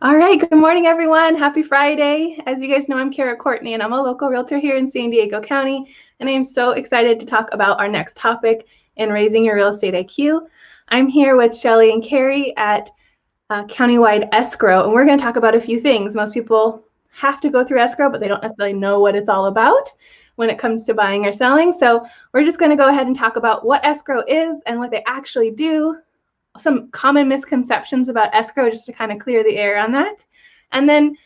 All right, good morning, everyone. Happy Friday. As you guys know, I'm Courtney, and I'm a local realtor here in San Diego County, and I am so excited to talk about our next topic in raising your real estate IQ. I'm here with Shelly and Carrie at Countywide Escrow, and we're going to talk about a few things. Most people have to go through escrow, but they don't necessarily know what it's all about when it comes to buying or selling. So we're just going to go ahead and talk about what escrow is and what they actually do, some common misconceptions about escrow just to kind of clear the air on that. And then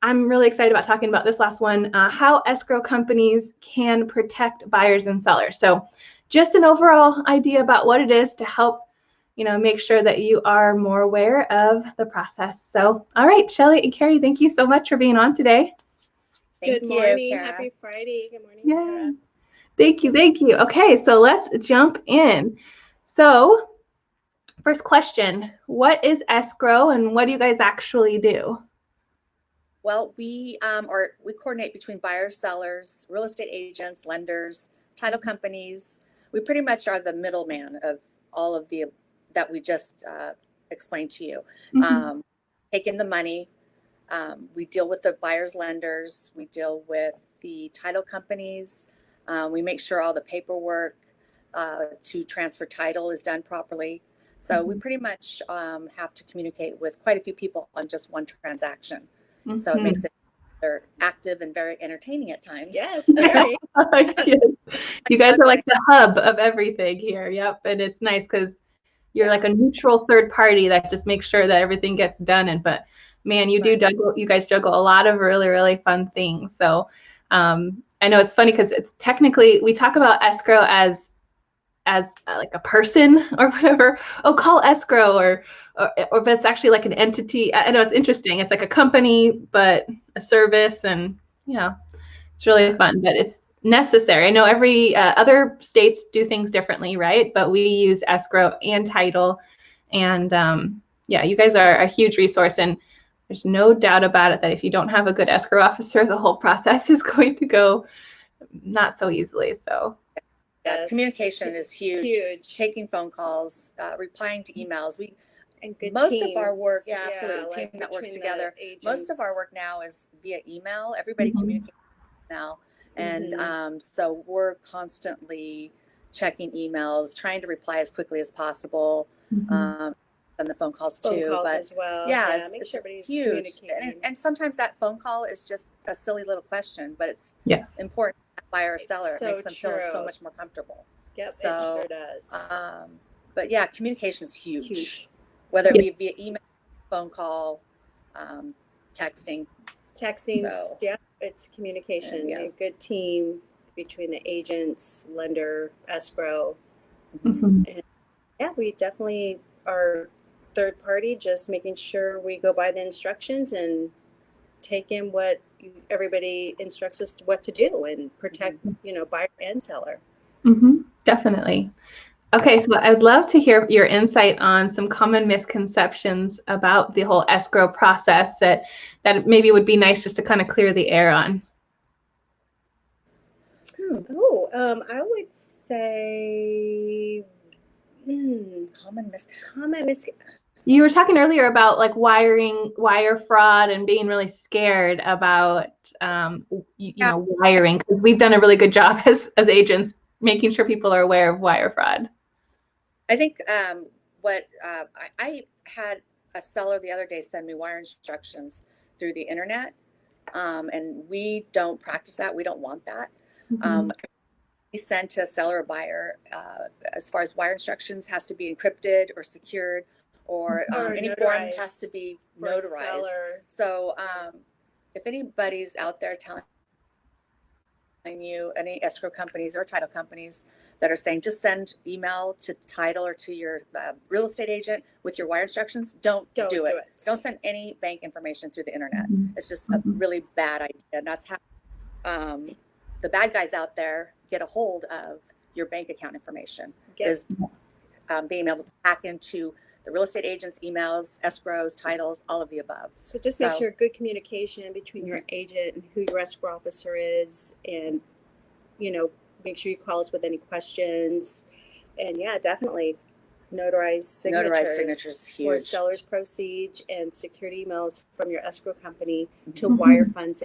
I'm really excited about talking about this last one, how escrow companies can protect buyers and sellers. So just an overall idea about what it is to help, make sure that you are more aware of the process. So, all right, Shelly and Carrie, thank you so much for being on today. Good morning. Happy Friday. Good morning, Kara. Thank you. Okay, so let's jump in. So first question, what is escrow and what do you guys actually do? Well, we coordinate between buyers, sellers, real estate agents, lenders, title companies. We pretty much are the middleman of all of the that we just explained to you. Mm-hmm. Take in the money. We deal with the buyers, lenders. We deal with the title companies. We make sure all the paperwork to transfer title is done properly. So we pretty much have to communicate with quite a few people on just one transaction. Mm-hmm. So it makes it active and very entertaining at times. Yes, very. You guys are like the hub of everything here. Yep, and it's nice because you're like a neutral third party that just makes sure that everything gets done. But man, you guys juggle a lot of really, really fun things. So I know it's funny because it's technically, we talk about escrow as like a person or whatever. Oh, call escrow or but it's actually like an entity. I know it's interesting. It's like a company, but a service, and it's really fun. But it's necessary. I know every other states do things differently, right? But we use escrow and title, and you guys are a huge resource. And there's no doubt about it that if you don't have a good escrow officer, the whole process is going to go not so easily. So. Yes. Communication is huge. Taking phone calls, replying to emails. Most teams. Of our work, absolutely, team that works together. Most of our work now is via email. Everybody communicates now, and so we're constantly checking emails, trying to reply as quickly as possible. And the phone calls too, but as well. Make sure everybody's communicating. And sometimes that phone call is just a silly little question, but it's important. Buyer or seller, it makes them feel so much more comfortable. Yep, so, it sure does. But yeah, communication is huge. Whether it be via email, phone call, texting. It's communication. A good team between the agents, lender, escrow. And we definitely are third party, just making sure we go by the instructions and take in what everybody instructs us what to do and protect, buyer and seller. Definitely. Okay, so I'd love to hear your insight on some common misconceptions about the whole escrow process that maybe would be nice just to kind of clear the air on. I would say common misconception. You were talking earlier about like wire fraud and being really scared about, wiring, because we've done a really good job as agents making sure people are aware of wire fraud. I think I had a seller the other day send me wire instructions through the internet, and we don't practice that. We don't want that. We send to a seller or buyer as far as wire instructions has to be encrypted or secured. Or any form has to be notarized. So if anybody's out there telling you, any escrow companies or title companies that are saying just send email to title or to your real estate agent with your wire instructions, don't do it. Don't send any bank information through the internet. It's just a really bad idea. And that's how the bad guys out there get a hold of your bank account information, is being able to hack into the real estate agents' emails, escrows, titles, all of the above. So just make sure good communication between your agent and who your escrow officer is, and make sure you call us with any questions. And definitely notarized signatures huge. for seller's proceeds and security emails from your escrow company to wire funds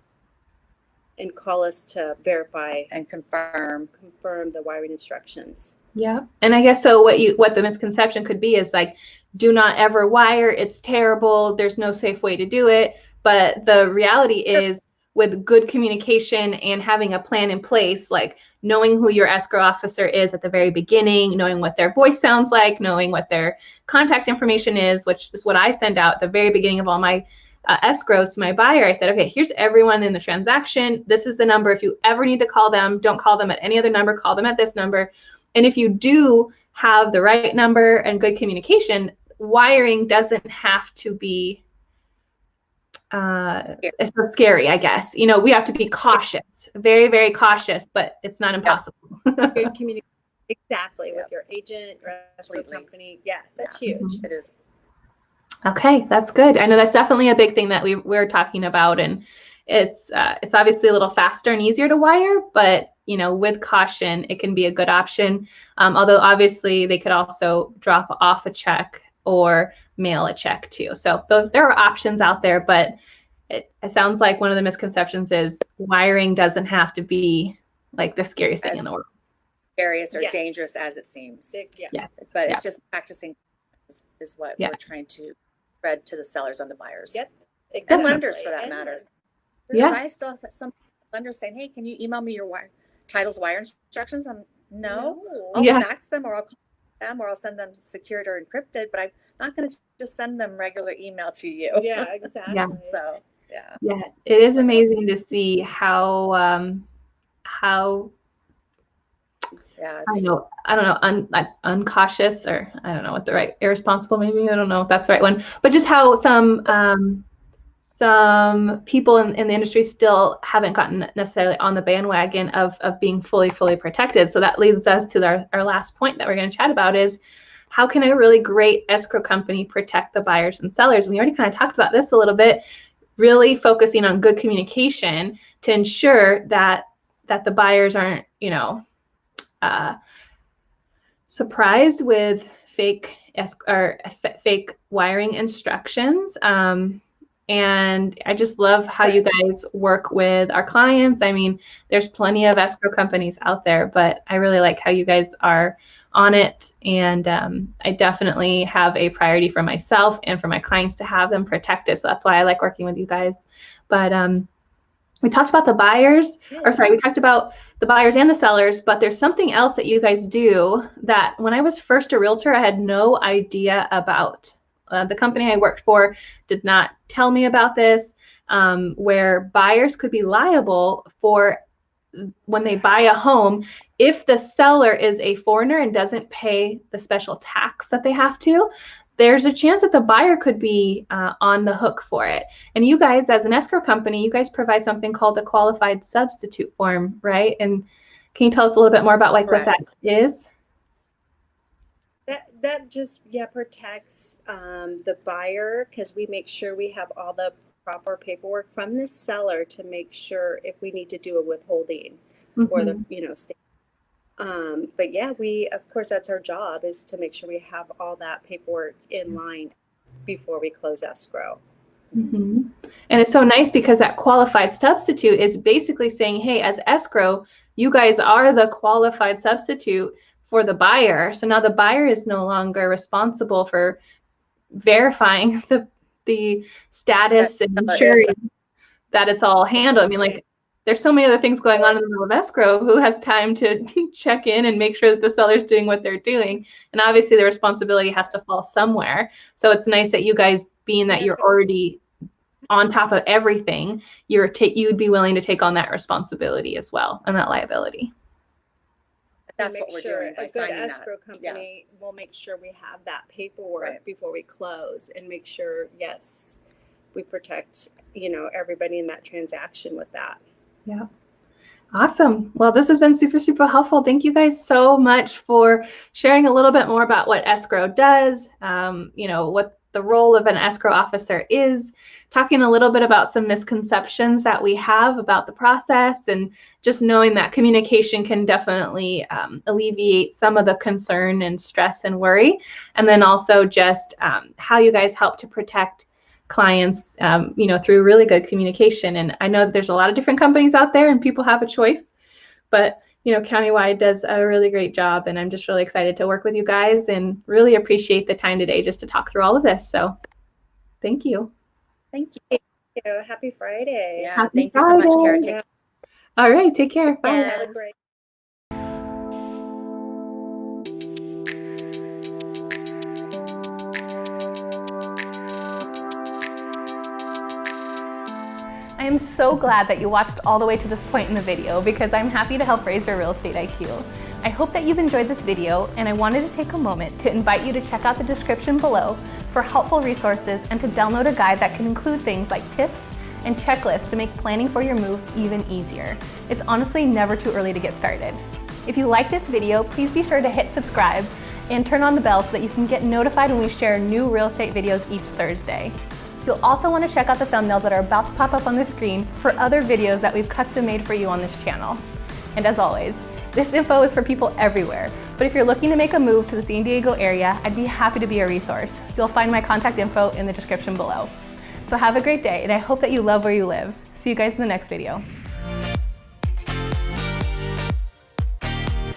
and call us to verify and confirm the wiring instructions. Yeah. And I guess so what the misconception could be is like, do not ever wire. It's terrible. There's no safe way to do it. But the reality is, with good communication and having a plan in place, like knowing who your escrow officer is at the very beginning, knowing what their voice sounds like, knowing what their contact information is, which is what I send out at the very beginning of all my escrows to my buyer. I said, okay, here's everyone in the transaction. This is the number. If you ever need to call them, don't call them at any other number. Call them at this number. And if you do have the right number and good communication, wiring doesn't have to be it's so scary, I guess. You know, we have to be cautious, very, very cautious, but it's not impossible. Good communication, exactly, with your agent or escrow company. Yes, that's huge. It is. Okay, that's good. I know that's definitely a big thing that we're talking about, and it's obviously a little faster and easier to wire, but you know, with caution, it can be a good option. Although obviously they could also drop off a check or mail a check too. So there are options out there, but it sounds like one of the misconceptions is wiring doesn't have to be like the scariest thing in the world. Scariest or dangerous as it seems. But it's just practicing is what we're trying to spread to the sellers and the buyers. Yep. Exactly. And lenders for that matter. Because I still have some lenders saying, hey, can you email me your title's wire instructions? No. I'll fax them, or I'll call them, or I'll send them secured or encrypted, but I'm not going to just send them regular email to you. Yeah, exactly. So it is amazing to see how I don't know, uncautious, or I don't know what the right, irresponsible, maybe, I don't know if that's the right one, but just how some people in the industry still haven't gotten necessarily on the bandwagon of being fully protected. So that leads us to our last point that we're going to chat about is, how can a really great escrow company protect the buyers and sellers? We already kind of talked about this a little bit, really focusing on good communication to ensure that the buyers aren't, you know, surprised with fake wiring instructions. And I just love how you guys work with our clients. I mean, there's plenty of escrow companies out there, but I really like how you guys are on it. And I definitely have a priority for myself and for my clients to have them protected. So that's why I like working with you guys. But we talked about the buyers, we talked about the buyers and the sellers, but there's something else that you guys do that when I was first a realtor, I had no idea about. The company I worked for did not tell me about this, where buyers could be liable for when they buy a home if the seller is a foreigner and doesn't pay the special tax that they have to. There's a chance that the buyer could be on the hook for it. And you guys, as an escrow company, you guys provide something called the qualified substitute form, right? And can you tell us a little bit more about like what that is? That just protects the buyer, because we make sure we have all the proper paperwork from the seller to make sure if we need to do a withholding or the state. But of course that's our job, is to make sure we have all that paperwork in line before we close escrow. And it's so nice because that qualified substitute is basically saying, hey, as escrow, you guys are the qualified substitute for the buyer. So now the buyer is no longer responsible for verifying the status and ensuring that it's all handled. I mean, like, there's so many other things going on in the middle of escrow. Who has time to check in and make sure that the seller's doing what they're doing? And obviously the responsibility has to fall somewhere. So it's nice that you guys, being that you're already on top of everything, you'd be willing to take on that responsibility as well, and that liability. That's what we're doing by signing that. A good escrow company will make sure we have that paperwork before we close, and make sure, yes, we protect, everybody in that transaction with that. Yeah. Awesome. Well, this has been super helpful. Thank you guys so much for sharing a little bit more about what escrow does, the role of an escrow officer is, talking a little bit about some misconceptions that we have about the process, and just knowing that communication can definitely alleviate some of the concern and stress and worry. And then also just how you guys help to protect clients, through really good communication. And I know that there's a lot of different companies out there and people have a choice, but Countywide does a really great job, and I'm just really excited to work with you guys and really appreciate the time today just to talk through all of this. So thank you. Thank you. Happy Friday. Yeah, Happy thank you so much, Friday. Kara. All right, take care. Bye. Yeah. Have a great I am so glad that you watched all the way to this point in the video, because I'm happy to help raise your real estate IQ. I hope that you've enjoyed this video, and I wanted to take a moment to invite you to check out the description below for helpful resources and to download a guide that can include things like tips and checklists to make planning for your move even easier. It's honestly never too early to get started. If you like this video, please be sure to hit subscribe and turn on the bell so that you can get notified when we share new real estate videos each Thursday. You'll also want to check out the thumbnails that are about to pop up on the screen for other videos that we've custom made for you on this channel. And as always, this info is for people everywhere, but if you're looking to make a move to the San Diego area, I'd be happy to be a resource. You'll find my contact info in the description below. So have a great day, and I hope that you love where you live. See you guys in the next video.